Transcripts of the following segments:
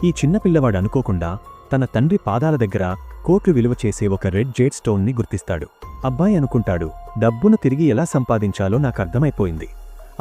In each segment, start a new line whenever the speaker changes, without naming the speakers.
ఈ చిన్న పిల్లవాడు అనుకోకుండా తన తండ్రి పాదాల దగ్గర కోట్లు విలువ చేసే ఒక రెడ్ జేడ్ స్టోన్ని గుర్తిస్తాడు. అబ్బాయి అనుకుంటాడు, డబ్బును తిరిగి ఎలా సంపాదించాలో నాకర్థమైపోయింది.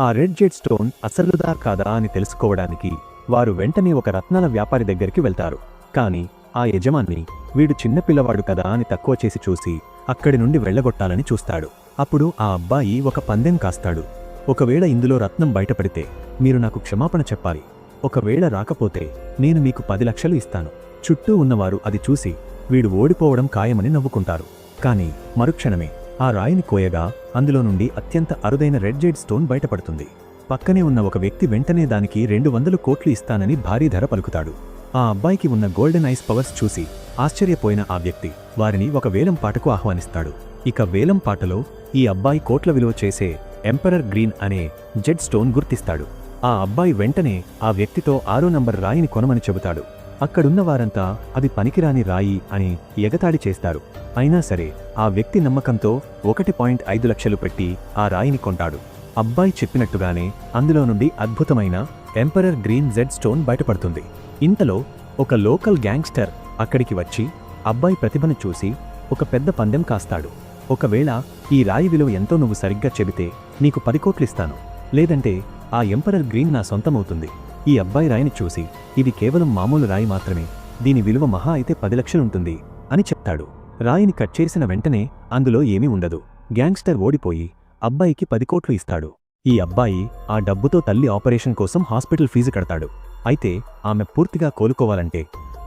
ఆ రెడ్ జేడ్ స్టోన్ అసలుదా కాదా అని తెలుసుకోవడానికి వారు వెంటనే ఒక రత్నాల వ్యాపారి దగ్గరికి వెళ్తారు. కాని ఆ యజమాని వీడు చిన్నపిల్లవాడు కదా అని తక్కువ చేసి చూసి అక్కడి నుండి వెళ్లగొట్టాలని చూస్తాడు. అప్పుడు ఆ అబ్బాయి ఒక పందెం కాస్తాడు. ఒకవేళ ఇందులో రత్నం బయటపడితే మీరు నాకు క్షమాపణ చెప్పాలి. ఒకవేళ రాకపోతే నేను మీకు 10 లక్షలు ఇస్తాను. చుట్టూ ఉన్నవారు అది చూసి వీడు ఓడిపోవడం ఖాయమని నవ్వుకుంటారు. కాని మరుక్షణమే ఆ రాయిని కోయగా అందులో నుండి అత్యంత అరుదైన రెడ్ జేడ్ స్టోన్ బయటపడుతుంది. పక్కనే ఉన్న ఒక వ్యక్తి వెంటనే దానికి 200 కోట్లు ఇస్తానని భారీ ధర పలుకుతాడు. ఆ అబ్బాయికి ఉన్న గోల్డెన్ ఐస్ పవర్స్ చూసి ఆశ్చర్యపోయిన ఆ వ్యక్తి వారిని ఒక వేలం పాటకు ఆహ్వానిస్తాడు. ఇక వేలం పాటలో ఈ అబ్బాయి కోట్ల విలువ చేసే ఎంపరర్ గ్రీన్ అనే జెడ్ స్టోన్ గుర్తిస్తాడు. ఆ అబ్బాయి వెంటనే ఆ వ్యక్తితో 6 నంబర్ రాయిని కొనమని చెబుతాడు. అక్కడున్న వారంతా అది పనికిరాని రాయి అని ఎగతాళి చేస్తారు. అయినా సరే ఆ వ్యక్తి నమ్మకంతో 1.5 లక్షలు పెట్టి ఆ రాయిని కొంటాడు. అబ్బాయి చెప్పినట్టుగానే అందులో నుండి అద్భుతమైన ఎంపరర్ గ్రీన్ జెడ్ స్టోన్ బయటపడుతుంది. ఇంతలో ఒక లోకల్ గ్యాంగ్స్టర్ అక్కడికి వచ్చి అబ్బాయి ప్రతిభను చూసి ఒక పెద్ద పందెం కాస్తాడు. ఒకవేళ ఈ రాయి విలువ ఎంతో నువ్వు సరిగ్గా చెబితే నీకు 10 కోట్లిస్తాను, లేదంటే ఆ ఎంపరర్ గ్రీన్ నా సొంతమవుతుంది. ఈ అబ్బాయి రాయిని చూసి ఇది కేవలం మామూలు రాయి మాత్రమే, దీని విలువ మహా అయితే 10 లక్షలుంటుంది అని చెప్తాడు. రాయిని కట్ చేసిన వెంటనే అందులో ఏమీ ఉండదు. గ్యాంగ్స్టర్ ఓడిపోయి అబ్బాయికి 10 కోట్లు ఇస్తాడు. ఈ అబ్బాయి ఆ డబ్బుతో తల్లి ఆపరేషన్ కోసం హాస్పిటల్ ఫీజు కడతాడు. అయితే ఆమె పూర్తిగా కోలుకోవాలంటే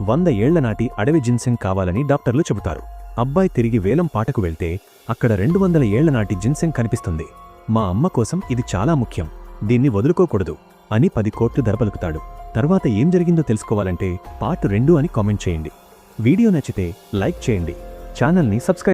100 ఏళ్ల నాటి అడవి జిన్సెంగ్ కావాలని డాక్టర్లు చెబుతారు. అబ్బాయి తిరిగి వేలం పాటకు వెళ్తే అక్కడ 200 ఏళ్ల నాటి జిన్సెంగ్ కనిపిస్తుంది. మా అమ్మ కోసం ఇది చాలా ముఖ్యం, దీన్ని వదులుకోకూడదు అని 10 కోట్లు ధర పలుకుతాడు. తర్వాత ఏం జరిగిందో తెలుసుకోవాలంటే పార్ట్ 2 అని కామెంట్ చేయండి. వీడియో నచ్చితే లైక్ చేయండి, ఛానల్ని సబ్స్క్రైబ్